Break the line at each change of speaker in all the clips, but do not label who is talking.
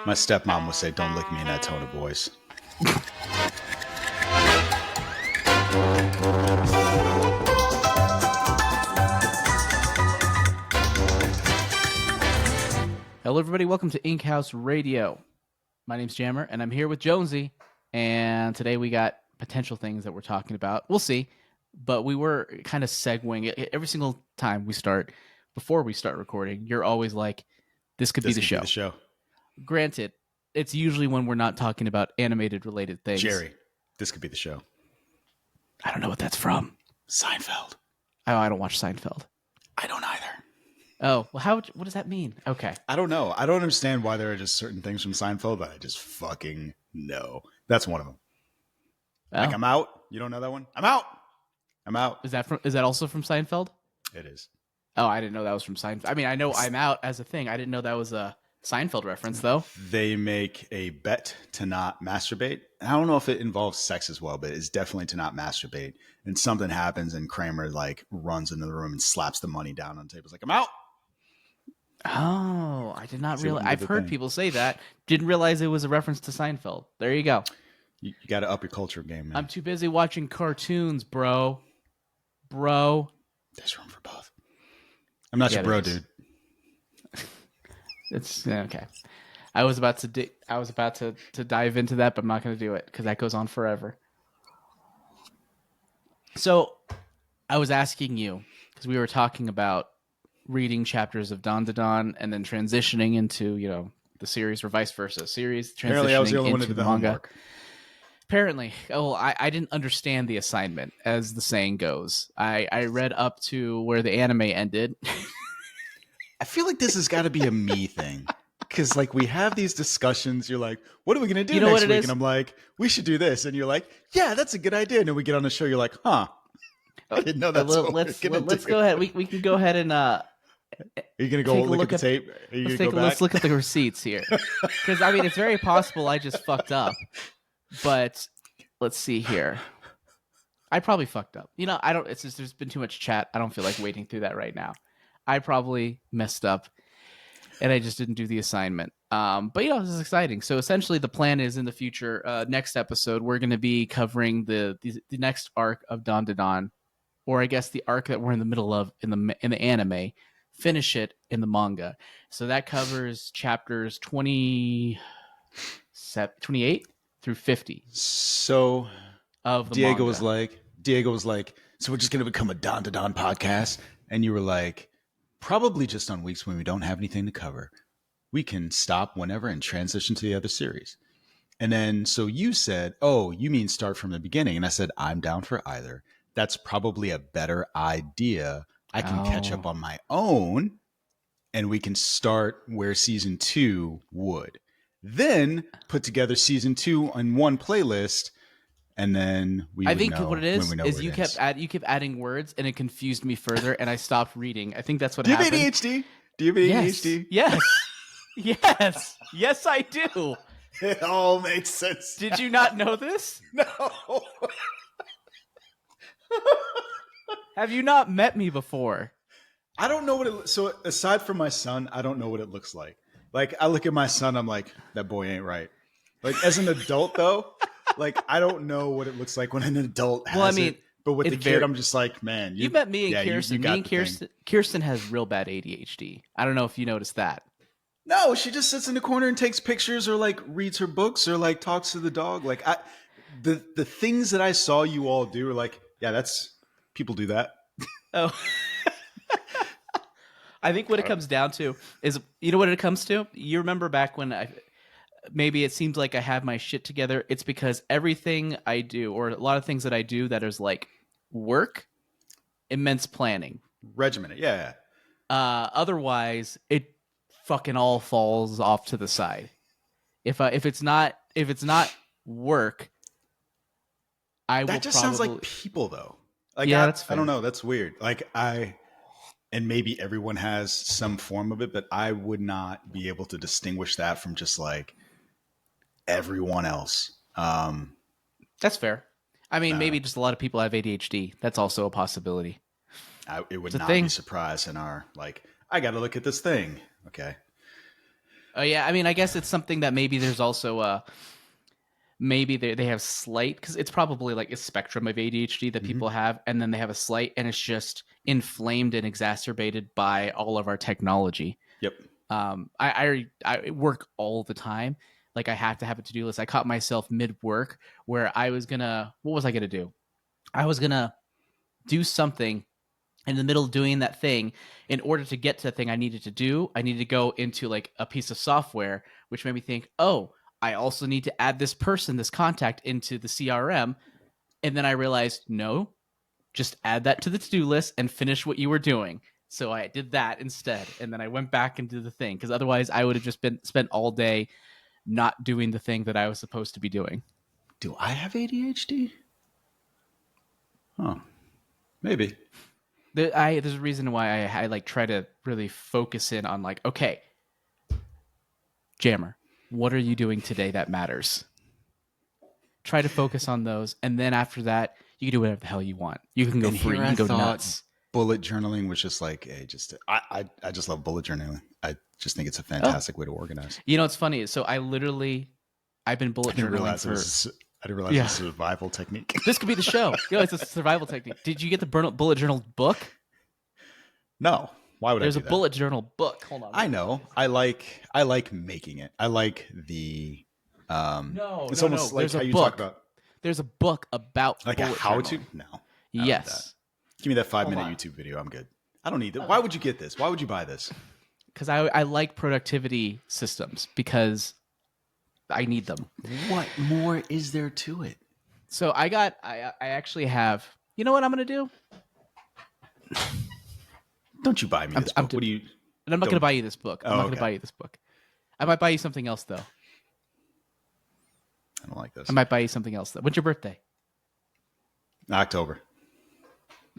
My stepmom would say, "Don't lick me in that tone of voice."
Hello, everybody. Welcome to Ink House Radio. My name's Jammer, and I'm here with Jonesy. And today we got potential things that we're talking about. We'll see. But we were kind of segueing. Every single time we start, before we start recording, you're always like, this could be the show. Granted, it's usually when we're not talking about animated related things.
Jerry, this could be the show.
I don't know what that's from.
Seinfeld.
Oh, I don't watch Seinfeld.
I don't either.
Oh, well, what does that mean? Okay.
I don't know. I don't understand why there are just certain things from Seinfeld that I just fucking know. That's one of them.
Oh.
Like, I'm out. You don't know that one? I'm out. I'm out.
Is that also from Seinfeld?
It is.
Oh, I didn't know that was from Seinfeld. I mean, I know I'm out as a thing. I didn't know that was a Seinfeld reference, though.
They make a bet to not masturbate. I don't know if it involves sex as well, but it's definitely to not masturbate. And something happens, and Kramer like runs into the room and slaps the money down on the table. It's like, I'm out.
Oh, I did not realize. I've heard people say that. Didn't realize it was a reference to Seinfeld. There you go.
You got to up your culture game, man.
I'm too busy watching cartoons, bro.
There's room for both. I'm not your bro, dude.
It's okay. I was about to dive into that, but I'm not going to do it because that goes on forever. So, I was asking you because we were talking about reading chapters of Dawn to Dawn and then transitioning into, the series or vice versa. Series transitioning
Apparently, I was the only one
into
to do the
manga.
homework.
Apparently. Oh, I didn't understand the assignment, as the saying goes. I read up to where the anime ended.
I feel like this has got to be a me thing. Because, like, we have these discussions. You're like, what are we going to do next week? And I'm like, we should do this. And you're like, yeah, that's a good idea. And then we get on the show. You're like, huh. I didn't know that's what
let's go ahead. We can go ahead and... Are
you going to go look at the tape?
Let's look at the receipts here. Because, I mean, it's very possible I just fucked up. But let's see here. I probably fucked up. It's just there's been too much chat. I don't feel like wading through that right now. I probably messed up, and I just didn't do the assignment. But this is exciting. So essentially, the plan is in the future, next episode, we're going to be covering the next arc of Dawn to Dawn, or I guess the arc that we're in the middle of in the anime. Finish it in the manga. So that covers chapters 28 through 50.
So
of the
Diego
manga.
was like, so we're just going to become a Dawn to Dawn podcast, and you were like, probably just on weeks when we don't have anything to cover, we can stop whenever and transition to the other series. And then, so you said, oh, you mean start from the beginning. And I said, I'm down for either. That's probably a better idea. I can catch up on my own, and we can start where season 2 would. Then put together season 2 on one playlist. And then I think
what it is you kept adding words, and it confused me further, and I stopped reading. I think that's what happened.
Do you have ADHD? Do you have ADHD?
Yes. Yes, I do.
It all makes sense.
Did you not know this?
No.
Have you not met me before?
I don't know what it. So aside from my son, I don't know what it looks like. Like, I look at my son, I'm like, that boy ain't right. Like, as an adult though. Like, I don't know what it looks like when an adult has it. But with the kid, I'm just like, man.
You met me and Kirsten. Kirsten has real bad ADHD. I don't know if you noticed that.
No, she just sits in the corner and takes pictures or, like, reads her books or, like, talks to the dog. Like, the things that I saw you all do are like, yeah, people do that.
Oh. I think what it comes down to is, what it comes to? You remember back when maybe it seems like I have my shit together. It's because everything I do, or a lot of things that I do that is like work, immense planning.
Regimented, yeah.
Otherwise, it fucking all falls off to the side. If it's not work,
That just sounds like people, though. Like,
yeah, that's fair.
I don't know. That's weird. Like, and maybe everyone has some form of it, but I would not be able to distinguish that from just like everyone else.
That's fair. I mean, maybe just a lot of people have ADHD. That's also a possibility.
It would not be surprised in our, like, I got to look at this thing. Okay.
Oh yeah, I mean, I guess it's something that maybe there's also maybe they have slight, because it's probably like a spectrum of ADHD that people have, and then they have a slight, and it's just inflamed and exacerbated by all of our technology.
Yep.
I work all the time. Like I have to have a to-do list. I caught myself mid-work where what was I gonna do? I was gonna do something in the middle of doing that thing. In order to get to the thing I needed to do, I needed to go into like a piece of software, which made me think, oh, I also need to add this person, this contact into the CRM. And then I realized, no, just add that to the to-do list and finish what you were doing. So I did that instead. And then I went back and did the thing, because otherwise I would have just been spent all day not doing the thing that I was supposed to be doing.
Do I have ADHD? Oh, maybe.
There's a reason why I like try to really focus in on like, okay, Jammer, what are you doing today that matters? Try to focus on those, and then after that, you can do whatever the hell you want. You can go
And
free,
here
you can
I
go
thought
nuts.
Bullet journaling was just like, hey, I just love bullet journaling. I just think it's a fantastic way to organize.
You know what's funny? So I've been bullet journaling
I didn't realize it was a survival technique.
This could be the show. Yo, it's a survival technique. Did you get the bullet journal book?
No. Why would
There's
I do
a bullet journal book. Hold on.
I know. I like making it. I like the it's almost like
There's
how
a
you
book.
talk about
There's a book about
like a
bullet
how to.
journaling.
No.
Yes.
Give me that 5-minute
on.
YouTube video. I'm good. I don't need that. Why would you get this? Why would you buy this?
Because I like productivity systems because I need them.
What more is there to it?
So I actually have. You know what I'm gonna do?
Don't you buy me this book? What do you?
And I'm not gonna buy you this book. I'm not gonna buy you this book. I might buy you something else though.
I don't like this.
I might buy you something else though. When's your birthday?
October.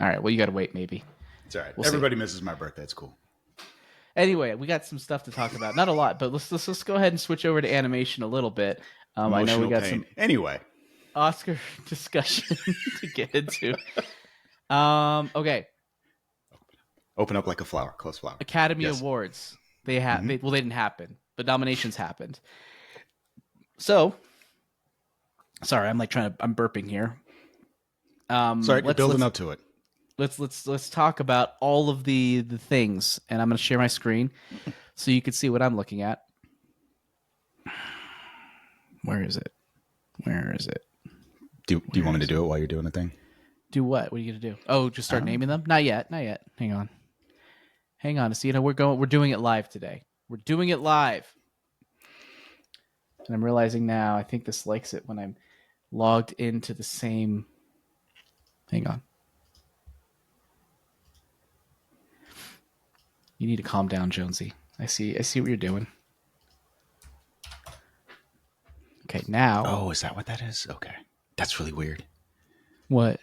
All right. Well, you got to wait maybe.
It's all right.
We'll
Everybody misses my birthday. It's cool.
Anyway, we got some stuff to talk about. Not a lot, but let's go ahead and switch over to animation a little bit. I know we got some Oscar discussion to get into. Okay.
Open up like a flower. Close flower.
Academy Awards. They didn't happen, but nominations happened. So, sorry, I'm burping here.
Sorry, building up to it.
Let's talk about all of the things, and I'm going to share my screen so you can see what I'm looking at. Where is it?
Do you want me to do it while you're doing the thing?
Do what? What are you going to do? Oh, just start naming them? Not yet. Hang on. See, we're doing it live today. We're doing it live. And I'm realizing now, I think this likes it when I'm logged into the same. Hang on. You need to calm down, Jonesy. I see what you're doing. Okay, now.
Oh, is that what that is? Okay. That's really weird.
What?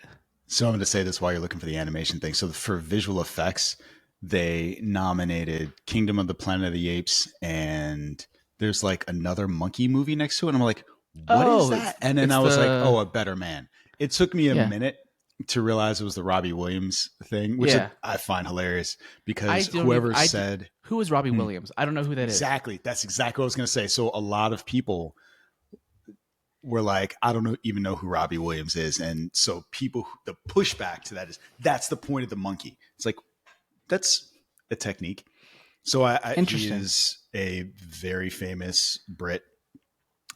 So I'm going to say this while you're looking for the animation thing. So for visual effects, they nominated Kingdom of the Planet of the Apes, and there's like another monkey movie next to it. And I'm like, what is that? And then I was like, oh, A Better Man. It took me a minute to realize it was the Robbie Williams thing, which I find hilarious because whoever said...
Who is Robbie Williams? I don't know who that is.
Exactly. That's exactly what I was going to say. So a lot of people were like, I don't even know who Robbie Williams is. And so the pushback to that is, that's the point of the monkey. It's like, that's a technique. So he is a very famous Brit.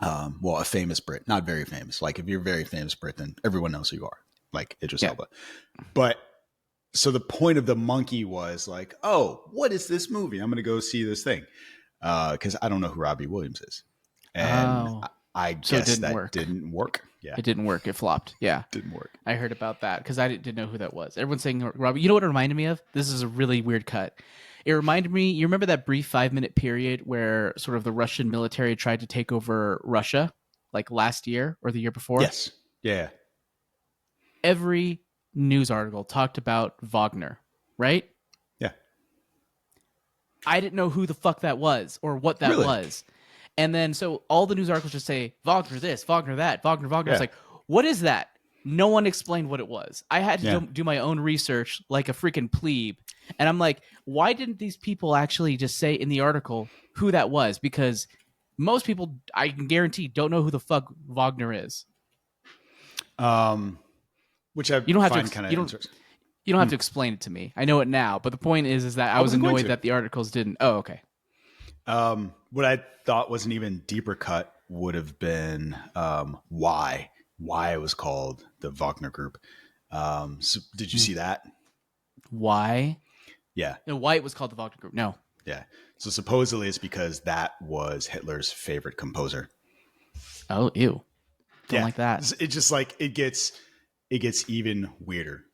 Well, a famous Brit, not very famous. Like if you're a very famous Brit, then everyone knows who you are. Like Idris Elba. But so the point of the monkey was like, oh, what is this movie? I'm going to go see this thing. Because I don't know who Robbie Williams is. And I guess didn't work. Yeah.
It didn't work. It flopped. Yeah.
Didn't work.
I heard about that because I didn't know who that was. Everyone's saying Robbie. You know what it reminded me of? This is a really weird cut. It reminded me, you remember that brief 5-minute period where sort of the Russian military tried to take over Russia like last year or the year before?
Yes. Yeah.
Every news article talked about Wagner, right?
Yeah.
I didn't know who the fuck that was or what that was. And then so all the news articles just say Wagner this, Wagner that, Wagner. Yeah. It's like, what is that? No one explained what it was. I had to do my own research like a freaking plebe. And I'm like, why didn't these people actually just say in the article who that was? Because most people, I can guarantee, don't know who the fuck Wagner is.
Which I
You don't have
find
to.
kind of
You don't.
interesting.
You don't have to explain it to me. I know it now, but the point is that I was
wasn't going
annoyed
to.
that the articles didn't. Oh, okay.
What I thought was an even deeper cut would have been why it was called the Wagner Group. So did you see that?
Why?
Yeah,
No, why it was called the Wagner Group? No.
yeah. So supposedly it's because that was Hitler's favorite composer.
Oh, ew. Don't like that.
It just like it gets even weirder.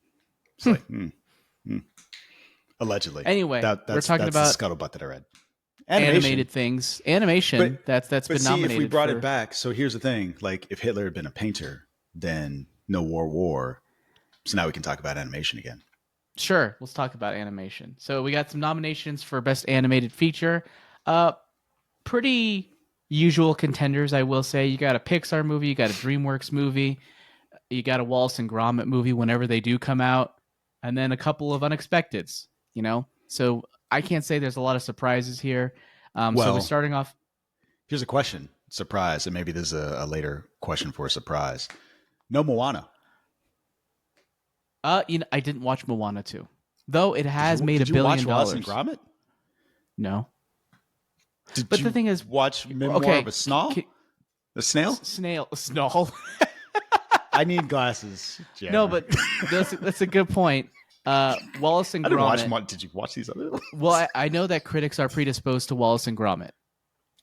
It's like allegedly.
Anyway,
That's
we're talking
that's
about
the scuttlebutt that I read.
animated things. Animation. That's been
see,
nominated.
if we brought
for...
it back, so here's the thing: like, if Hitler had been a painter, then no war. So now we can talk about animation again.
Sure, let's talk about animation. So we got some nominations for best animated feature. Pretty usual contenders, I will say. You got a Pixar movie, you got a DreamWorks movie, you got a Wallace and Gromit movie whenever they do come out, and then a couple of unexpecteds. You know, so I can't say there's a lot of surprises here. So we're starting off.
Here's a question: surprise, and maybe there's a later question for a surprise. No Moana.
I didn't watch Moana 2, though it has made
Did
$1
you
billion.
watch Wallace and Gromit?
No,
Did
but
you
the thing is,
watch Memoir of a Snail? A snail?
Snail.
I need glasses. Jeremy.
No, but that's a good point. Wallace and
I didn't
Gromit.
watch. Did you watch these other ones?
Well, I know that critics are predisposed to Wallace and Gromit.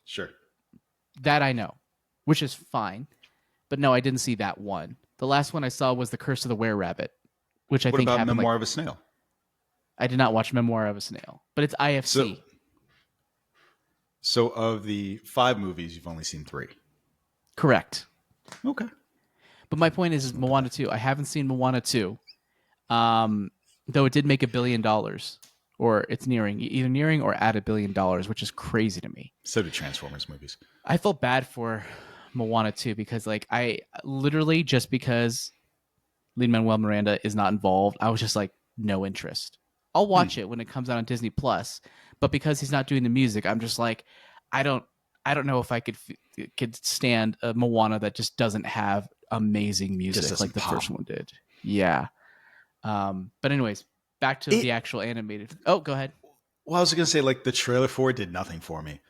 Sure.
That I know, which is fine. But no, I didn't see that one. The last one I saw was The Curse of the Were-Rabbit, which I
What
think
about
happened.
Memoir of a Snail?
I did not watch Memoir of a Snail, but it's IFC.
So of the 5 movies, you've only seen 3.
Correct.
Okay.
But my point is Moana 2. I haven't seen Moana 2, though it did make $1 billion, or it's either nearing or at $1 billion, which is crazy to me.
So do Transformers movies.
I felt bad for Moana 2 because, like, I literally just because Lin-Manuel Miranda is not involved, I was just like, no interest. I'll watch it when it comes out on Disney Plus, but because he's not doing the music, I'm just like, I don't know if I could stand a Moana that just doesn't have amazing music like the first one did. Yeah. But anyways, back to the actual animated. Oh, go ahead.
Well, I was going to say, like, the trailer for it did nothing for me.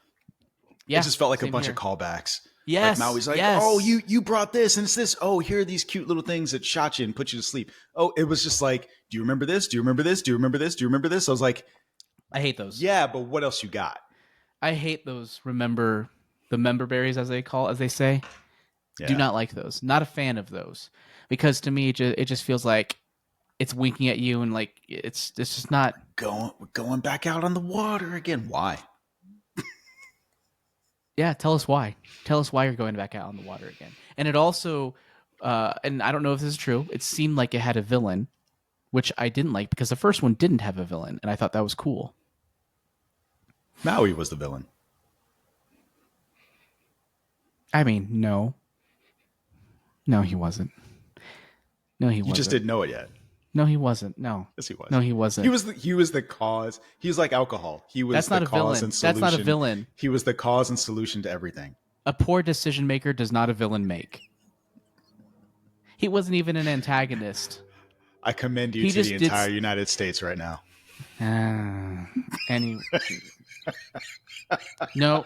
Yeah, it just felt like a bunch of callbacks.
Yes.
Like Maui's like, oh, you brought this and it's this. Oh, here are these cute little things that shot you and put you to sleep. Oh, it was just like, do you remember this? Do you remember this? Do you remember this? Do you remember this? I was like,
I hate those.
Yeah, but what else you got?
I hate those. Remember the member berries, as they say. Yeah. Do not like those. Not a fan of those because to me it just feels like it's winking at you and like it's just not
going back out on the water again. Why?
Yeah, tell us why. Tell us why you're going back out on the water again. And it also, and I don't know if this is true, it seemed like it had a villain, which I didn't like because the first one didn't have a villain, and I thought that was cool.
Maui was the villain.
I mean, no. No, he wasn't. No, he wasn't.
You just didn't know it yet.
No, he wasn't. No.
Yes, he was.
No, he wasn't.
He was the cause. He was like alcohol. He was
That's not
the
a
cause
villain.
and solution.
That's not a villain.
He was the cause and solution to everything.
A poor decision maker does not a villain make. He wasn't even an antagonist.
I commend you to the entire United States right now.
No,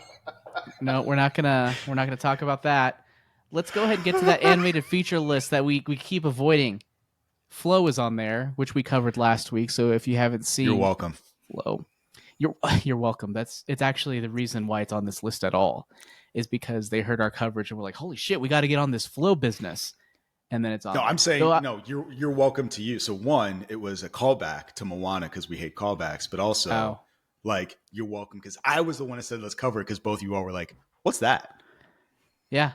we're not gonna talk about that. Let's go ahead and get to that animated feature list that we keep avoiding. Flow is on there, which we covered last week. So if you haven't seen,
you're welcome.
Flow, you're welcome. It's actually the reason why it's on this list at all, is because they heard our coverage and we're like, holy shit, we got to get on this Flow business. And then it's on.
No, I'm saying no. You're welcome to you. So one, it was a callback to Moana because we hate callbacks, but also like you're welcome because I was the one that said let's cover it because both of you all were like, what's that?
Yeah.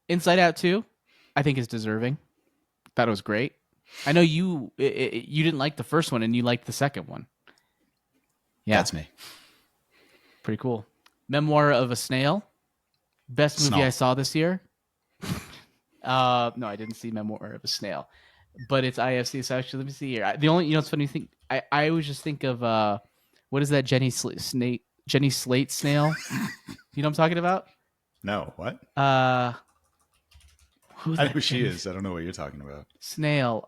Inside Out 2, I think is deserving. Thought it was great. I know you didn't like the first one and you liked the second one. Yeah,
that's me.
Pretty cool. Memoir of a Snail, best movie I saw this year. No, I didn't see Memoir of a Snail. but it's IFC. So actually, let me see here. The only, you know, it's funny thing. I always just think of what is that Jenny Slate snail? You know what I'm talking about?
No, what?
Uh, who's
I know
that
who she
Jenny
is. I don't know what you're talking about.
snail?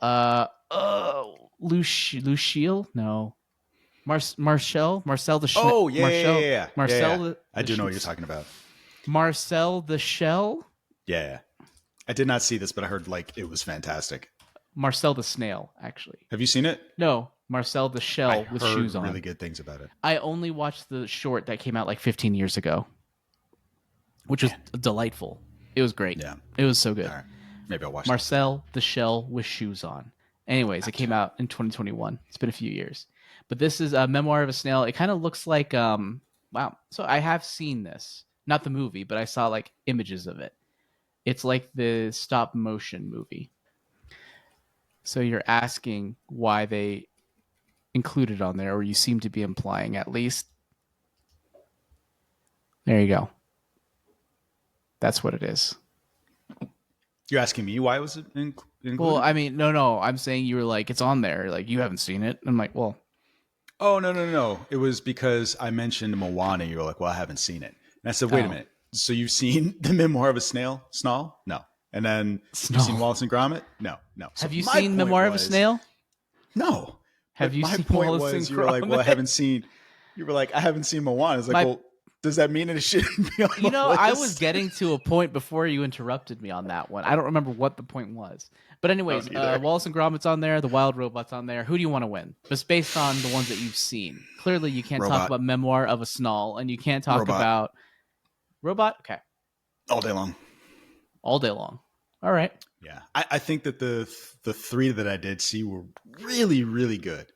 Lucille? No, Marcel the
Oh, yeah, yeah, yeah, yeah, yeah,
Marcel
yeah. I do know what you're talking about.
Marcel the shell.
Yeah, yeah. I did not see this, but I heard like it was fantastic.
Marcel the snail, actually.
Have you seen it?
No, Marcel the
I
shell with
heard
shoes
really
on.
good things about it.
I only watched the short that came out like 15 years ago, which was
Man,
delightful. It was great.
yeah.
It was so
All
good.
right, maybe I'll watch it.
Marcel the shell with shoes on. Anyways, it came
Gotcha.
out in 2021. It's been a few years. But this is a memoir of a snail. It kind of looks like wow. So I have seen this. Not the movie, but I saw like images of it. It's like the stop motion movie. So you're asking why they included on there, or you seem to be implying at least. There you go. That's what it is.
You're asking me why was it
Well,
included?
I mean, no. I'm saying you were like, it's on there. Like, you haven't seen it. I'm like, well,
Oh, no, no, no, no. It was because I mentioned Moana. You were like, well, I haven't seen it. And I said, wait a
oh,
minute. So you've seen the memoir of a snail? Snarl? No. And then you've seen
Snow.
Wallace and Gromit? No, no. So
Have you
my
seen
point
Memoir of a
was,
Snail?
no.
Have
But
you
my
seen
point
Wallace and
was, you were like, well, I
Gromit?
haven't seen, you were like, I haven't seen Moana. It's like,
My,
well, does that mean it shouldn't be on
you
the
know, I was
list?
getting to a point before you interrupted me on that one. I don't remember what the point was. But
I
anyways,
don't either.
Wallace and Gromit's on there. The Wild Robot's on there. Who do you want to win? Just based on the ones that you've seen. Clearly, you can't talk
Robot.
about Memoir of a Snarl, and you can't talk
Robot.
about Robot. Okay,
All day long.
all day long. All right.
Yeah, I think that the three that I did see were really, really good.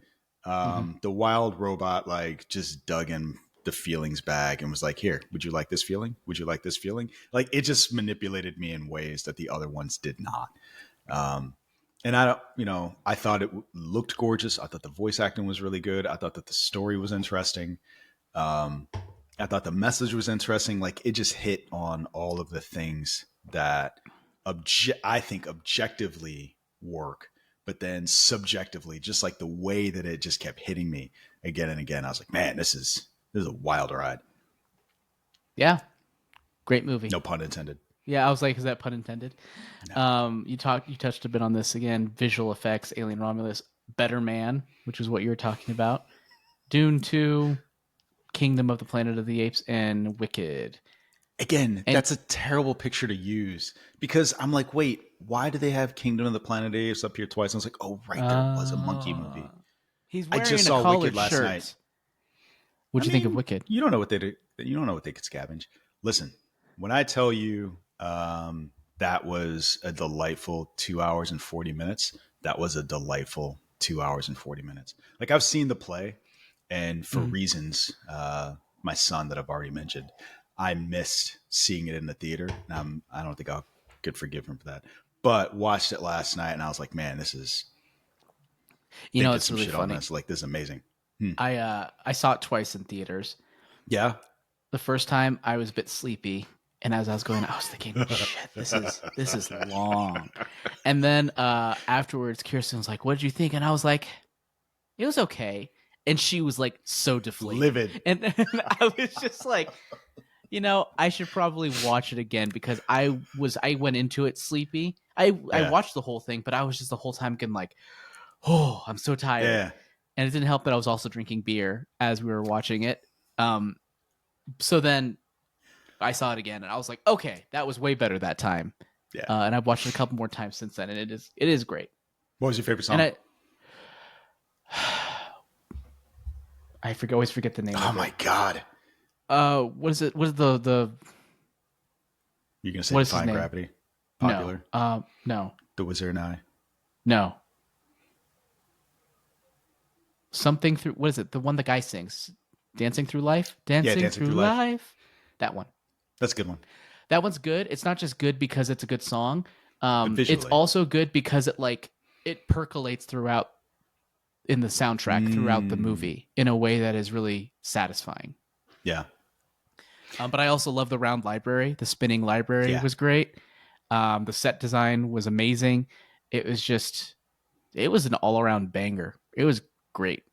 The wild robot like just dug in the feelings bag and was like, "Here, would you like this feeling? Would you like this feeling?" Like it just manipulated me in ways that the other ones did not. Um, and I don't, I thought it looked gorgeous. I thought the voice acting was really good. I thought that the story was interesting. Um, I thought the message was interesting. Like it just hit on all of the things that I think objectively work, but then subjectively, just like the way that it just kept hitting me again and again, I was like, man, this is a wild ride.
Yeah. Great movie.
No pun intended.
Yeah, I was like, is that pun intended?
No.
You touched a bit on this again. Visual effects, Alien Romulus, Better Man, which is what you were talking about. Dune 2, Kingdom of the Planet of the Apes, and Wicked.
Again,
And
that's a terrible picture to use because I'm like, wait, why do they have Kingdom of the Planet of the Apes up here twice? And I was like, oh, right, there was a monkey movie.
he's
I
wearing
just
a
saw
collared
Wicked last
shirt.
night.
What'd you think of Wicked?
You don't know what they do. You don't know what they could scavenge. Listen, when I tell you that was a delightful 2 hours and 40 minutes, that was a delightful 2 hours and 40 minutes. Like I've seen the play, and for reasons, my son that I've already mentioned, I missed seeing it in the theater. And I don't think I could forgive him for that. But watched it last night, and I was like, man, this is
You know,
thinking
it's
some
really
shit on
funny.
this. Like this is amazing.
I saw it twice in theaters.
Yeah.
The first time I was a bit sleepy, and as I was going, I was thinking, shit, this is long. And then afterwards, Kirsten was like, "What did you think?" And I was like, "It was okay." And she was like so deflated,
Livid.
and I was just like, I should probably watch it again because I went into it sleepy. I
Yeah.
watched the whole thing, but I was just the whole time getting like, oh, I'm so tired.
Yeah.
And it didn't help that I was also drinking beer as we were watching it. So then I saw it again, and I was like, okay, that was way better that time.
Yeah.
And I've watched it a couple more times since then, and it is great.
What was your favorite song?
And I always forget the name.
Oh
of
my
it.
god!
What is it? What is the?
You're gonna say
What is his
Defying
name?
Gravity? Popular.
No.
The Wizard and I.
No. Something through. What is it? The one the guy sings, "Dancing Through Life." Dancing through life. That one.
That's a good one.
That one's good. It's not just good because it's a good song. It's
visually.
also good because it percolates throughout in the soundtrack throughout the movie in a way that is really satisfying.
Yeah.
But I also love the round library. The spinning library was great. The set design was amazing. It was just It was an all-around banger. It was great.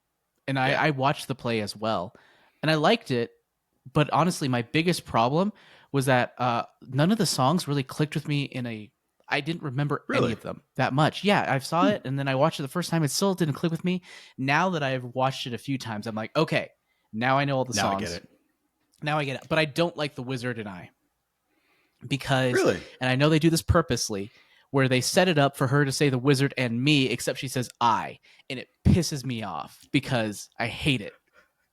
And
Yeah.
I watched the play as well. And I liked it, but honestly, my biggest problem was that none of the songs really clicked with me in a I didn't remember any
Really?
of them that much. Yeah, I saw it and then I watched it the first time. It still didn't click with me. Now that I've watched it a few times, I'm like, okay, now I know all the
Now I get
songs.
it.
Now I get it. But I don't like The Wizard and I because,
Really?
and I know they do this purposely, where they set it up for her to say the wizard and me, except she says I, and it pisses me off because I hate it.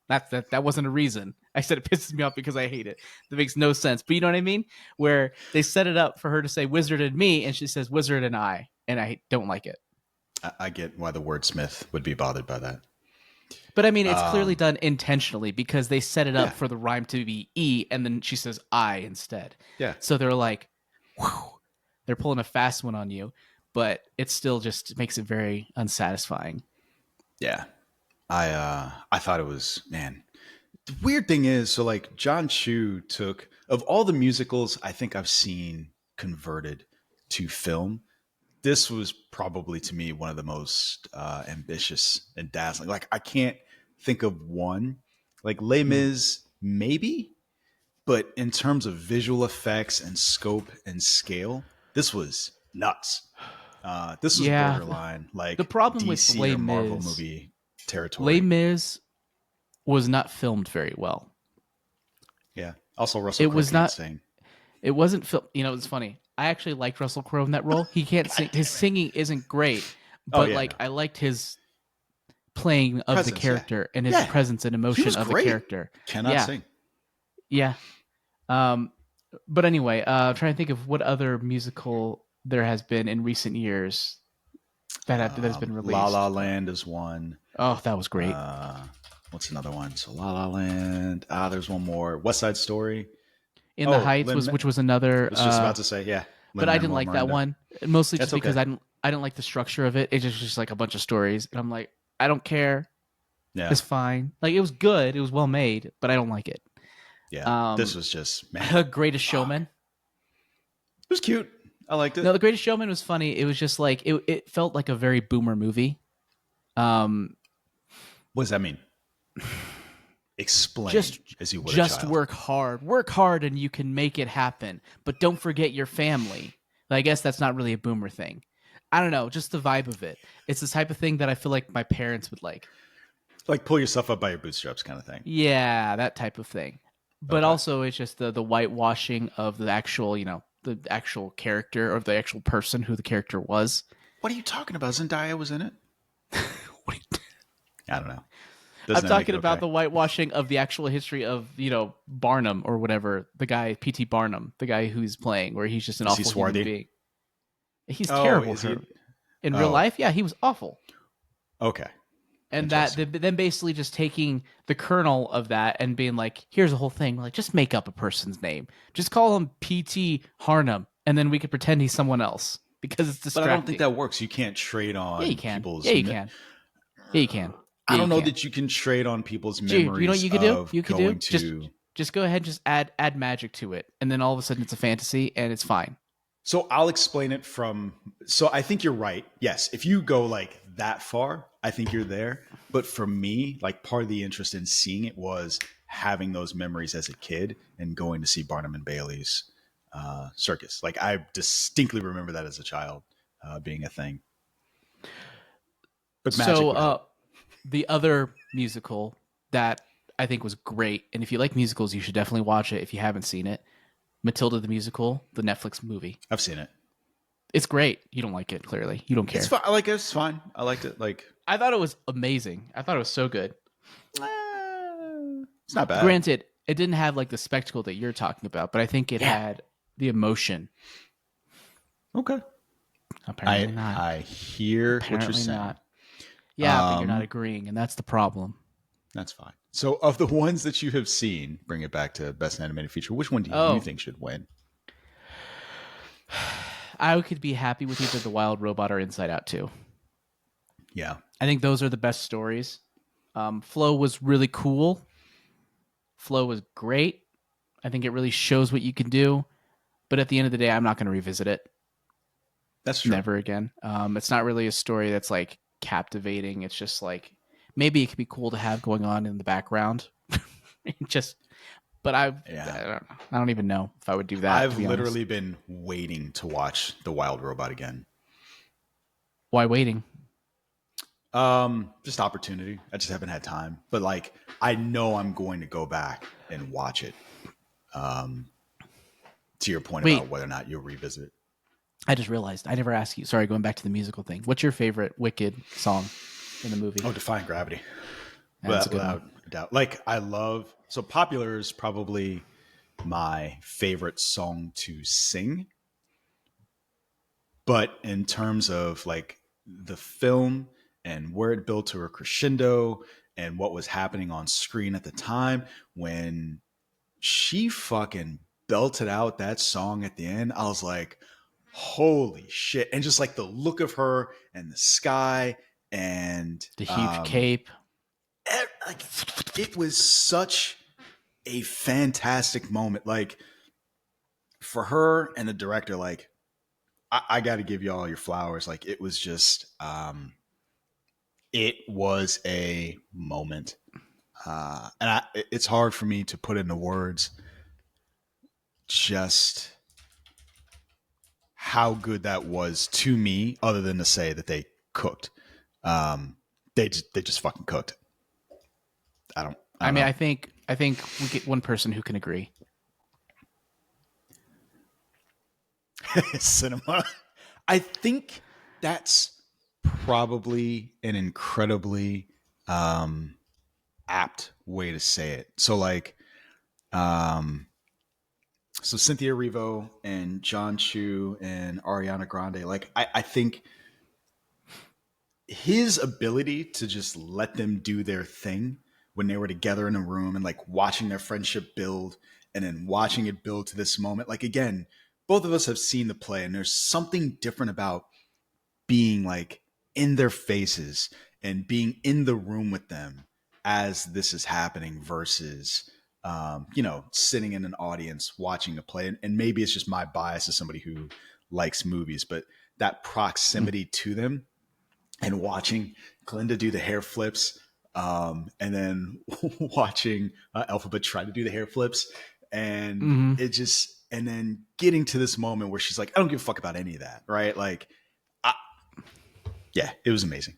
That wasn't a reason. I said it pisses me off because I hate it. That makes no sense. But you know what I mean? Where they set it up for her to say wizard and me, and she says wizard and I don't like it.
I get why the wordsmith would be bothered by that.
But I mean, it's clearly done intentionally because they set it up
Yeah.
for the rhyme to be E, and then she says I instead.
Yeah.
So they're like, whew, they're pulling a fast one on you, but it still just makes it very unsatisfying.
Yeah. I thought it was, man. The weird thing is, so like John Chu took, of all the musicals I think I've seen converted to film, this was probably to me one of the most ambitious and dazzling. Like I can't think of one. Like Les Mis, maybe, but in terms of visual effects and scope and scale, this was nuts. This was
Yeah.
borderline
The
like
problem with
DC
Les
or Marvel
Mis,
movie territory.
Les Mis was not filmed very well.
Yeah. Also, Russell
It
Crowe
was
can't
not.
sing.
It wasn't film. You know, it's funny. I actually liked Russell Crowe in that role. He can't sing. His singing isn't great,
Oh
but
yeah,
like
no.
I liked his playing of the
Presence. Yeah,
character and his
yeah.
presence and
He
emotion
was
of the
great.
character.
Cannot
Yeah,
sing.
yeah. Um, but anyway, I'm trying to think of what other musical there has been in recent years that has been
La La
released.
Land is one.
Oh, that was great.
What's another one? So La La Land. There's one more. West Side Story.
In the
Oh,
Heights which was another.
was just about to say, yeah.
But I didn't
Lin-Manuel
like that
Miranda.
one mostly
That's
just because
okay.
I didn't like the structure of it. It's just like a bunch of stories, and I'm like, I don't care.
Yeah,
It's fine. Like it was good. It was well made, but I don't like it.
yeah. This was just man.
Greatest Showman.
It was cute. I liked it.
No, The Greatest Showman was funny. It was just like it felt like a very boomer movie.
What does that mean? Explain as you would
just
a child.
work hard, and you can make it happen. But don't forget your family. I guess that's not really a boomer thing. I don't know, just the vibe of it. It's the type of thing that I feel like my parents would like.
Like pull yourself up by your bootstraps kind of thing.
Yeah, that type of thing. But
Okay.
also, it's just the whitewashing of the actual, the actual character or the actual person who the character was.
What are you talking about? Zendaya was in it?
What are you
I don't know.
I'm talking about the whitewashing of the actual history of, Barnum or whatever, the guy, P.T. Barnum, the guy who's playing, where he's just an
Is he
awful human
swarthy?
being. He's terrible.
is he?
In real life, yeah, he was awful.
Okay.
And that then basically just taking the kernel of that and being like, here's the whole thing. Like, just make up a person's name. Just call him P.T. Harnum, and then we could pretend he's someone else because it's distracting.
But I don't think that works. You can't trade on
Yeah, you can.
people's...
Yeah, you can. Yeah, you can.
I don't know that you can trade on people's memories.
Dude, you know what you could do? You could do
to...
just go ahead and just add magic to it, and then all of a sudden it's a fantasy and it's fine.
So I'll explain it from... So I think you're right. Yes, if you go like that far, I think you're there. But for me, like part of the interest in seeing it was having those memories as a kid and going to see Barnum and Bailey's circus. Like I distinctly remember that as a child being a thing. But magic would help.
The other musical that I think was great, and if you like musicals, you should definitely watch it if you haven't seen it. Matilda the Musical, the Netflix movie.
I've seen it.
It's great. You don't like it, clearly. You don't care.
It's fine. I like it. It's fine. I liked it. Like
I thought it was amazing. I thought it was so good.
it's not bad.
Granted, it didn't have like the spectacle that you're talking about, but I think it had the emotion.
Okay.
Apparently not.
I hear
Apparently
what you're saying.
not. Yeah, but you're not agreeing, and that's the problem.
That's fine. So, of the ones that you have seen, bring it back to Best Animated Feature, which one do you think should win?
I could be happy with either The Wild Robot or Inside Out 2.
Yeah.
I think those are the best stories. Flow was really cool. Flow was great. I think it really shows what you can do. But at the end of the day, I'm not going to revisit it.
That's true.
Never again. It's not really a story that's like captivating. It's just like maybe it could be cool to have going on in the background. Just, but I don't know. I don't even know if I would do that.
I've
To be honest,
literally been waiting to watch The Wild Robot again.
why waiting?
Just opportunity. I just haven't had time. But like, I know I'm going to go back and watch it. To your point
Wait,
about whether or not you'll revisit it.
I just realized I never asked you. Sorry, going back to the musical thing. What's your favorite Wicked song in the movie?
Oh, Defying Gravity.
That's a good
Without
one.
a doubt. Like, I love, so Popular is probably my favorite song to sing. But in terms of like the film and where it built to a crescendo and what was happening on screen at the time, when she fucking belted out that song at the end, I was like, holy shit. And just like the look of her and the sky and
The huge cape.
like, it was such a fantastic moment. Like, for her and the director, like, I got to give you all your flowers. Like, it was just, it was a moment. It's hard for me to put into words just how good that was to me, other than to say that they cooked. They just fucking cooked. I
mean,
know.
I think we get one person who can agree.
Cinema. I think that's probably an incredibly apt way to say it. So like, so Cynthia Erivo and John Chu and Ariana Grande, like I think his ability to just let them do their thing when they were together in a room and like watching their friendship build and then watching it build to this moment. Like, again, both of us have seen the play, and there's something different about being like in their faces and being in the room with them as this is happening versus sitting in an audience watching a play. And maybe it's just my bias as somebody who likes movies, but that proximity to them and watching Glinda do the hair flips, and then watching Alphabet try to do the hair flips, and it just, and then getting to this moment where she's like, I don't give a fuck about any of that, right? Like, yeah, it was amazing.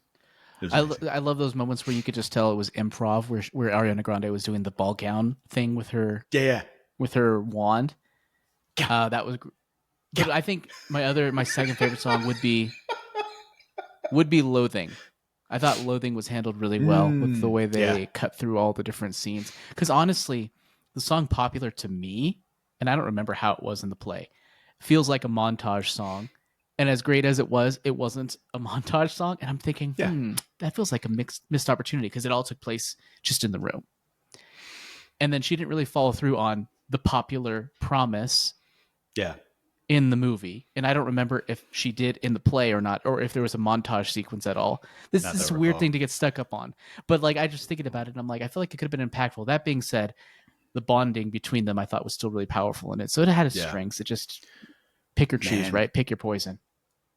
It was amazing.
I love those moments where you could just tell it was improv, where Ariana Grande was doing the ball gown thing with her with her wand. That was. But I think my second favorite song would be Loathing. I thought Loathing was handled really well with the way they cut through all the different scenes. Because honestly, the song Popular to me, and I don't remember how it was in the play, feels like a montage song. And as great as it wasn't a montage song. And I'm thinking, that feels like a missed opportunity because it all took place just in the room. And then she didn't really follow through on the popular promise.
Yeah.
In the movie, and I don't remember if she did in the play or not, or if there was a montage sequence at all. This is a weird thing to get stuck up on, but like I just thinking about it, and I'm like, I feel like it could have been impactful. That being said, the bonding between them I thought was still really powerful in it. So it had its strengths. It just pick or choose, right? Pick your poison.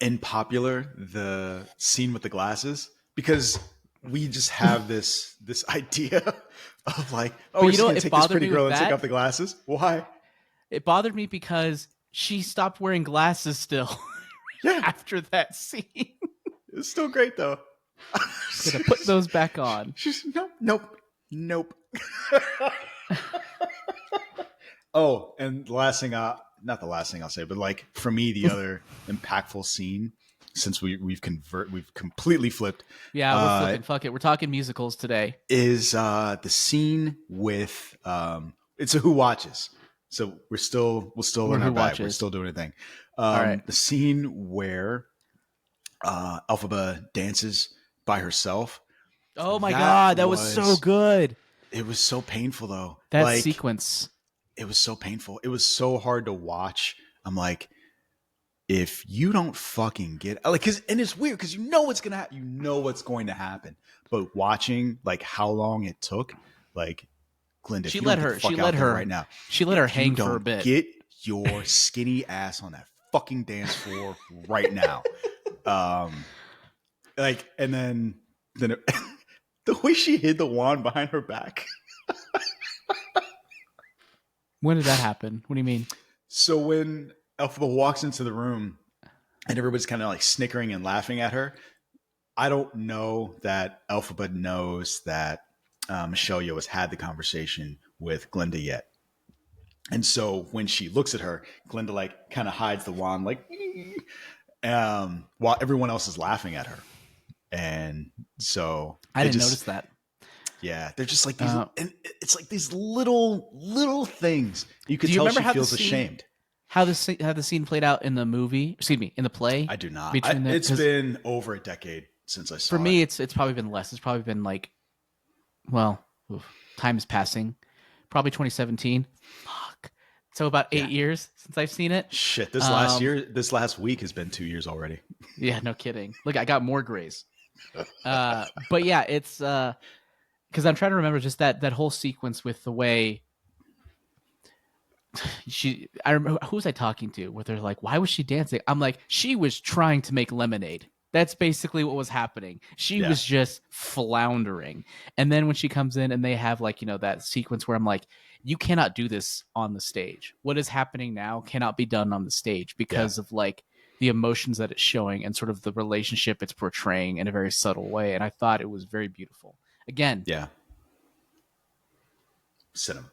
In Popular, the scene with the glasses, because we just have this idea of like, oh, we're just gonna take this pretty girl and take off the glasses. Why?
It bothered me because she stopped wearing glasses still. After that scene.
It's still great though.
Gonna put those back on.
She's nope. Oh, and the last thing, not the last thing I'll say, but like for me, the other impactful scene, since we've completely flipped.
Yeah, we're flipping. Fuck it. We're talking musicals today.
Is the scene with it's a Who Watches. So we'll still learn our bag. We're still doing a thing. The scene where Elphaba dances by herself.
Oh my god, that was so good.
It was so painful though.
That sequence.
It was so painful. It was so hard to watch. I'm like, if you don't fucking get like, and it's weird because you know what's gonna happen. You know what's going to happen. But watching like how long it took, like. Glinda,
she let her
right now.
She let her hang for a bit.
Get your skinny ass on that fucking dance floor right now. Like, and then the way she hid the wand behind her back.
When did that happen? What do you mean?
So when Elphaba walks into the room and everybody's kind of like snickering and laughing at her, I don't know that Elphaba knows that Michelle Yeoh has had the conversation with Glinda yet. And so when she looks at her, Glinda like kind of hides the wand, like, while everyone else is laughing at her. And so
I didn't notice that.
Yeah, they're just like these, and it's like these little things. You can tell she feels ashamed.
How the scene played out in the movie? Excuse me, in the play.
I do not. It's been over a decade since I saw it.
For me, it's probably been less. It's probably been like, well, time is passing. Probably 2017. Fuck. So about 8 years since I've seen it.
Shit, this last week has been 2 years already.
Yeah, no kidding. Look, I got more grays. But yeah, it's because I'm trying to remember just that whole sequence with the way I remember, who was I talking to where they're like, why was she dancing? I'm like, she was trying to make lemonade. That's basically what was happening. She was just floundering. And then when she comes in and they have like, that sequence where I'm like, you cannot do this on the stage. What is happening now cannot be done on the stage because of like the emotions that it's showing and sort of the relationship it's portraying in a very subtle way. And I thought it was very beautiful. Again.
Yeah. Cinema.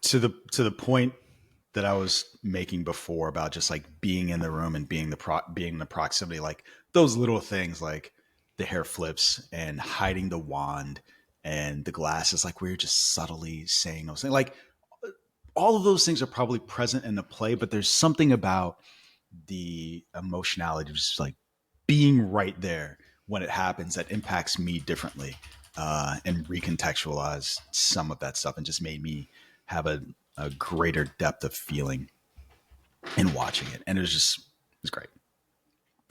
To the point that I was making before about just like being in the room and being in the proximity, like those little things like the hair flips and hiding the wand and the glasses, like we were just subtly saying those things. Like all of those things are probably present in the play, but there's something about the emotionality of just like being right there when it happens that impacts me differently, and recontextualize some of that stuff and just made me have a greater depth of feeling in watching it. And it was great.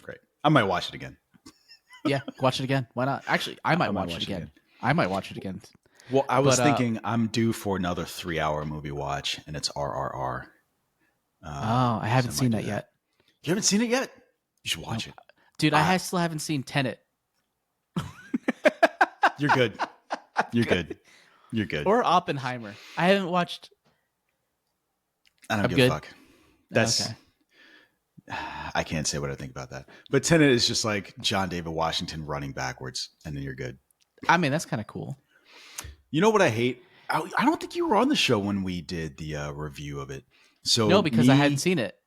Great. I might watch it again.
Yeah, watch it again. Why not? Actually, I might watch it again. I might watch it again.
Well, I was thinking I'm due for another 3-hour movie watch, and it's RRR.
I haven't seen that yet.
You haven't seen it yet? You should watch it.
Dude, I still haven't seen Tenet.
You're good. You're good. You're good.
Or Oppenheimer. I haven't watched.
I don't give a fuck. That's okay. I can't say what I think about that. But Tenet is just like John David Washington running backwards, and then you're good.
I mean, that's kind of cool.
You know what I hate? I don't think you were on the show when we did the review of it. So
no, because I hadn't seen it.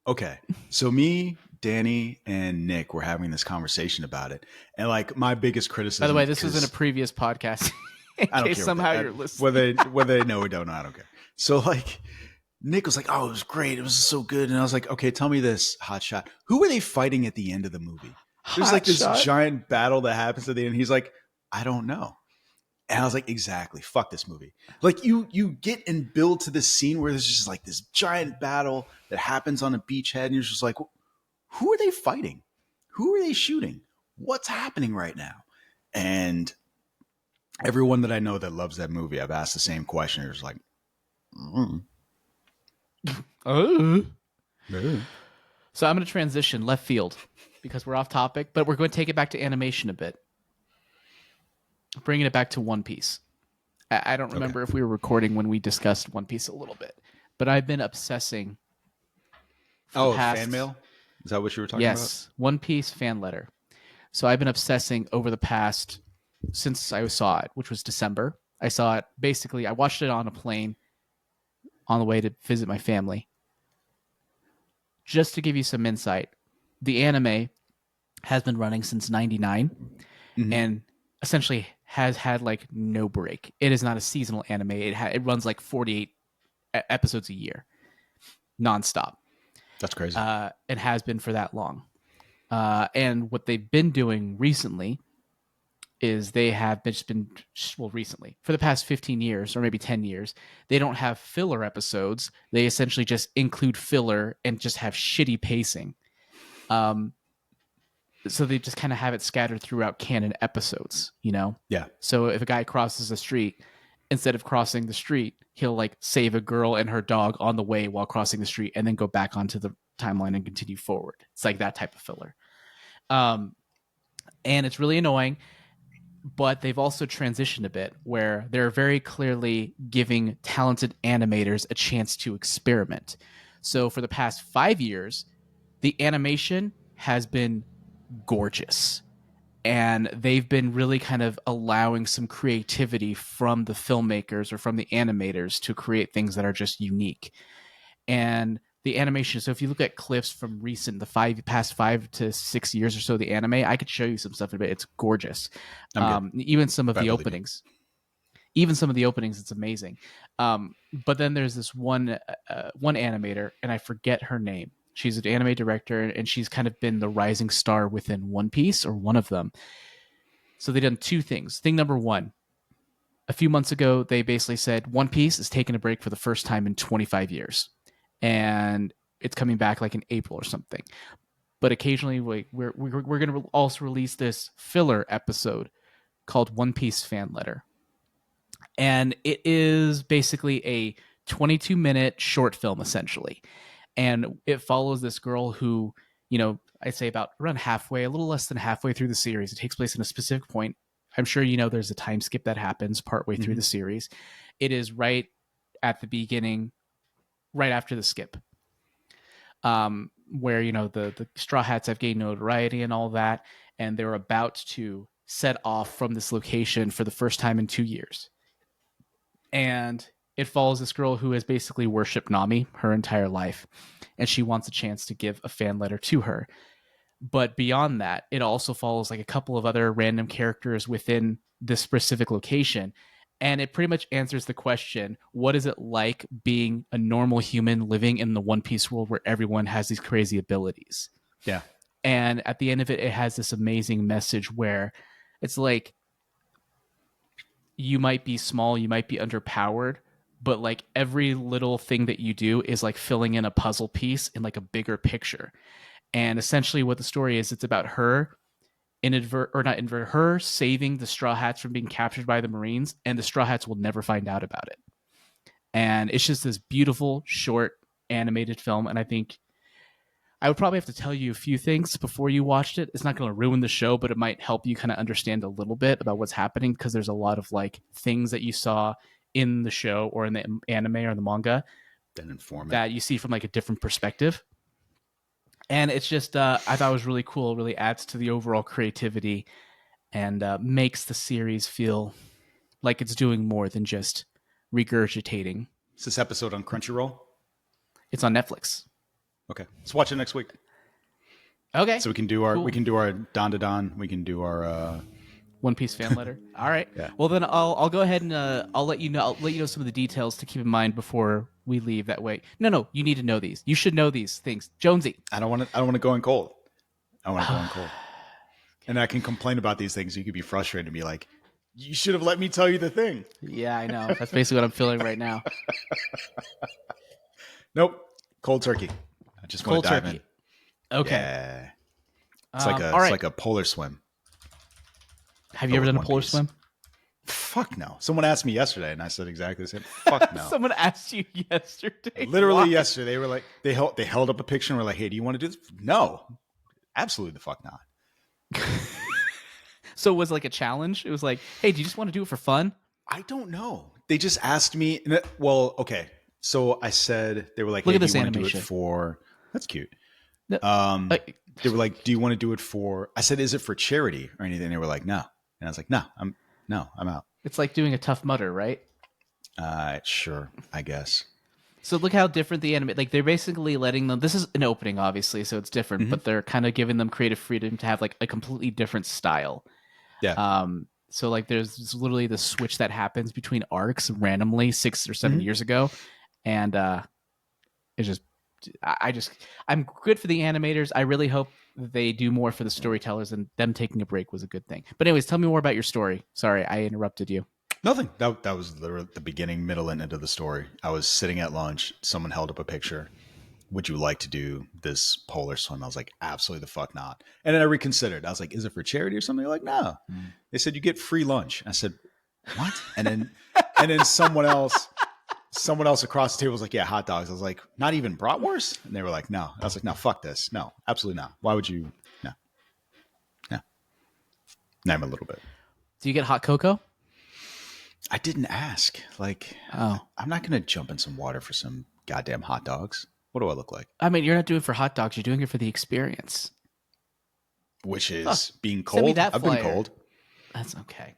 Okay. So me, Danny, and Nick were having this conversation about it. And like my biggest criticism.
By the way, this was in a previous podcast. In case somehow you're listening.
Whether they know or don't, I don't care. So like Nick was like, oh, it was great. It was so good. And I was like, okay, tell me this, Hotshot. Who were they fighting at the end of the movie? There's like this giant battle that happens at the end. He's like, I don't know. And I was like, exactly. Fuck this movie. Like you get and build to this scene where there's just like this giant battle that happens on a beachhead. And you're just like, who are they fighting? Who are they shooting? What's happening right now? And everyone that I know that loves that movie, I've asked the same question. It's like,
So I'm going to transition left field because we're off topic, but we're going to take it back to animation a bit. Bringing it back to One Piece. I don't remember if we were recording when we discussed One Piece a little bit, but I've been obsessing.
Fan mail? Is that what you were talking about?
Yes, One Piece fan letter. So I've been obsessing over the past, since I saw it, which was December. I saw it, basically, I watched it on a plane on the way to visit my family. Just to give you some insight, the anime has been running since 99 and essentially has had like no break. It is not a seasonal anime. It runs like 48 episodes a year, nonstop.
That's crazy.
It has been for that long. And what they've been doing recently is they have just been, well, recently, for the past 15 years or maybe 10 years, they don't have filler episodes. They essentially just include filler and just have shitty pacing. So they just kind of have it scattered throughout canon episodes, you know?
Yeah.
So if a guy crosses the street instead of crossing the street, he'll like save a girl and her dog on the way while crossing the street and then go back onto the timeline and continue forward. It's like that type of filler. And it's really annoying, but they've also transitioned a bit where they're very clearly giving talented animators a chance to experiment. So for the past 5 years, the animation has been gorgeous. And they've been really kind of allowing some creativity from the filmmakers or from the animators to create things that are just unique. And the animation, so if you look at clips from recent, past 5 to 6 years or so, the anime, I could show you some stuff in a bit. It's gorgeous. Even some of the openings. Even some of the openings, it's amazing. But then there's this one animator, and I forget her name. She's an anime director, and she's kind of been the rising star within One Piece, or one of them. So they've done 2 things. Thing number 1, a few months ago, they basically said One Piece is taking a break for the first time in 25 years. And it's coming back like in April or something. But occasionally, we're going to also release this filler episode called One Piece Fan Letter. And it is basically a 22-minute short film, essentially. And it follows this girl who, I'd say about around halfway, a little less than halfway through the series. It takes place in a specific point. I'm sure there's a time skip that happens partway through the series. It is right at the beginning, right after the skip, where, the Straw Hats have gained notoriety and all that. And they're about to set off from this location for the first time in 2 years. And it follows this girl who has basically worshipped Nami her entire life, and she wants a chance to give a fan letter to her. But beyond that, it also follows like a couple of other random characters within this specific location, and it pretty much answers the question, what is it like being a normal human living in the One Piece world where everyone has these crazy abilities?
Yeah.
And at the end of it, it has this amazing message where it's like, you might be small, you might be underpowered, but like every little thing that you do is like filling in a puzzle piece in like a bigger picture. And essentially what the story is, it's about her her saving the Straw Hats from being captured by the Marines, and the Straw Hats will never find out about it. And it's just this beautiful, short, animated film. And I think I would probably have to tell you a few things before you watched it. It's not going to ruin the show, but it might help you kind of understand a little bit about what's happening, because there's a lot of like things that you saw in the show or in the anime or the manga that you see from like a different perspective. And it's just, I thought it was really cool. It really adds to the overall creativity and makes the series feel like it's doing more than just regurgitating.
Is this episode on Crunchyroll?
It's on Netflix.
Okay, let's watch it next week.
Okay,
so we can do our Don to Don. We can do our
One Piece fan letter. All right.
Yeah.
Well, then I'll go ahead and I'll let you know some of the details to keep in mind before we leave. That way, no, you need to know these. You should know these things, Jonesy.
I don't want to go in cold. I want to go in cold, and I can complain about these things. You could be frustrated and be like, "You should have let me tell you the thing."
Yeah, I know. That's basically what I'm feeling right now.
Nope, cold turkey. I just want to dive in.
Okay.
Yeah. It's like a polar swim.
Have you ever done a polar swim?
Fuck no. Someone asked me yesterday, and I said exactly the same. Fuck no.
Someone asked you yesterday.
Literally yesterday, they were like, they held up a picture and were like, "Hey, do you want to do this?" No, absolutely the fuck not.
So it was like a challenge. It was like, "Hey, do you just want to do it for fun?"
I don't know. They just asked me. Well, okay. So I said, they were like,
"Look
hey,
at this
do you want to
animation.
do it for?" That's cute.
No,
they were like, "Do you want to do it for?" I said, "Is it for charity or anything?" They were like, "No," and I was like, "No, I'm out."
It's like doing a Tough Mudder, right?
Sure, I guess.
So look how different the anime. Like they're basically letting them. This is an opening, obviously, so it's different. But they're kind of giving them creative freedom to have like a completely different style.
Yeah.
So like there's literally the switch that happens between arcs randomly 6 or 7 years ago, and it's just. I'm good for the animators. I really hope they do more for the storytellers, and them taking a break was a good thing. But anyways, tell me more about your story. Sorry, I interrupted you.
Nothing. That was literally the beginning, middle, and end of the story. I was sitting at lunch. Someone held up a picture. Would you like to do this polar swim? I was like, absolutely the fuck not. And then I reconsidered. I was like, is it for charity or something? They're like, no. They said you get free lunch. I said, what? And then And then someone else across the table was like, yeah, hot dogs. I was like, not even bratwurst? And they were like, no. I was like, no, fuck this. No, absolutely not. Why would you? No. No. Not even a little bit.
Do you get hot cocoa?
I didn't ask. Like, I'm not going to jump in some water for some goddamn hot dogs. What do I look like?
I mean, you're not doing it for hot dogs. You're doing it for the experience.
Which is being
Send me
cold.
that
I've been
flyer.
cold.
That's okay.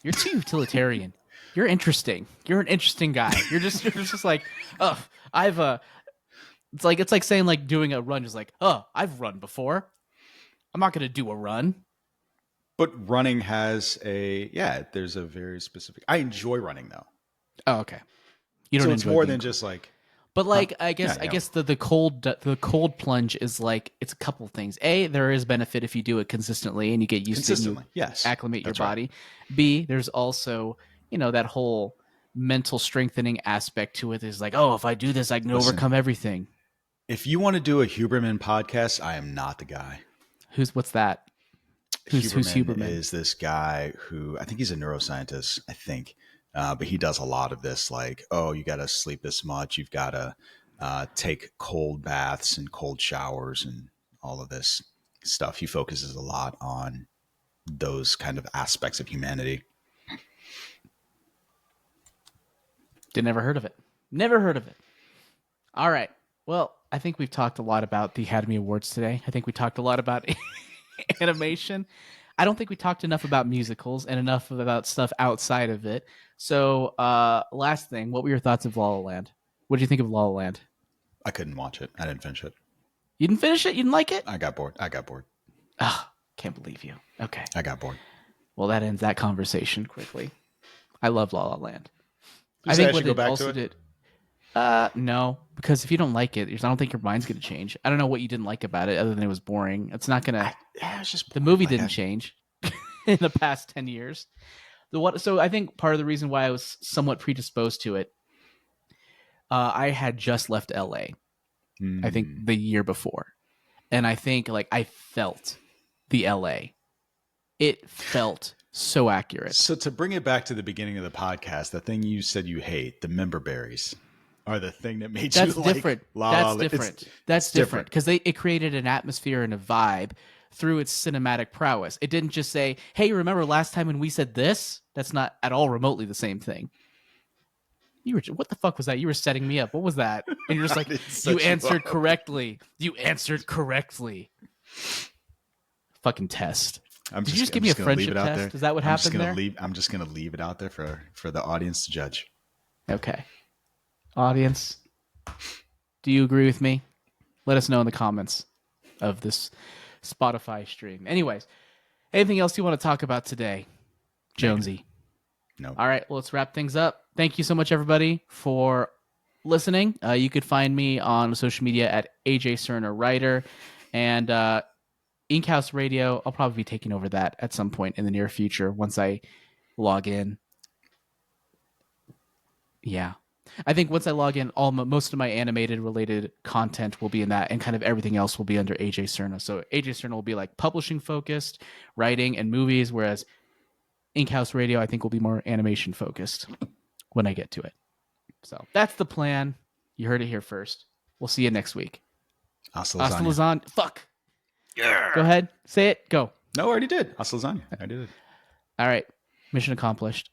You're too utilitarian. You're interesting. You're an interesting guy. You're just like, oh, it's like saying like doing a run, just like, oh, I've run before. I'm not gonna do a run.
But running has there's a very specific. I enjoy running though.
Oh, okay. You don't.
So it's
enjoy
more
being
than just like.
But like,
Huh?
I guess
Yeah,
the cold plunge is like, it's a couple of things. A, there is benefit if you do it consistently and you get used to it, and you
yes,
acclimate your
that's right.
body. B, there's also, that whole mental strengthening aspect to it. Is like, oh, if I do this, I can overcome everything.
If you want to do a Huberman podcast, I am not the guy.
What's that? Who's Huberman?
Is this guy who I think he's a neuroscientist, I think. But he does a lot of this, like, oh, you got to sleep this much. You've got to take cold baths and cold showers and all of this stuff. He focuses a lot on those kind of aspects of humanity.
Never heard of it. Never heard of it. All right. Well, I think we've talked a lot about the Academy Awards today. I think we talked a lot about animation. I don't think we talked enough about musicals and enough about stuff outside of it. So, last thing, what were your thoughts of La La Land? What did you think of La La Land?
I couldn't watch it. I didn't finish it.
You didn't finish it? You didn't like it?
I got bored.
Oh, can't believe you. Okay.
I got bored.
Well, that ends that conversation quickly. I love La La Land.
I think what it also
did. No, because if you don't like it, I don't think your mind's going to change. I don't know what you didn't like about it, other than it was boring. It's not going to.
It's just
the movie didn't change in the past 10 years. So I think part of the reason why I was somewhat predisposed to it, I had just left LA. I think the year before, and I think like I felt the LA. It felt so accurate.
So to bring it back to the beginning of the podcast, the thing you said you hate, the member berries, are the thing that made
That's
you
different.
like
That's different. That's different because it created an atmosphere and a vibe through its cinematic prowess. It didn't just say, "Hey, remember last time when we said this?" That's not at all remotely the same thing. What the fuck was that? You were setting me up. What was that? And you're just like, you answered correctly. You answered correctly. Fucking test. Did you just give me a friendship test? Is that what happened there?
I'm just going to leave it out there for the audience to judge.
Okay. Audience, do you agree with me? Let us know in the comments of this Spotify stream. Anyways, anything else you want to talk about today, Jonesy?
No.
All right, well, let's wrap things up. Thank you so much, everybody, for listening. You could find me on social media at AJ Cerner Writer and Inkhouse Radio. I'll probably be taking over that at some point in the near future once I log in. Yeah. I think once I log in, most of my animated related content will be in that, and kind of everything else will be under AJ Cerna. So AJ Cerna will be like publishing focused, writing, and movies, whereas Inkhouse Radio, I think, will be more animation focused when I get to it. So that's the plan. You heard it here first. We'll see you next week.
Hasta
lasagna. Fuck.
Yeah.
Go ahead. Say it. Go.
No, I already did. Hasta lasagna. I did it.
All right. Mission accomplished.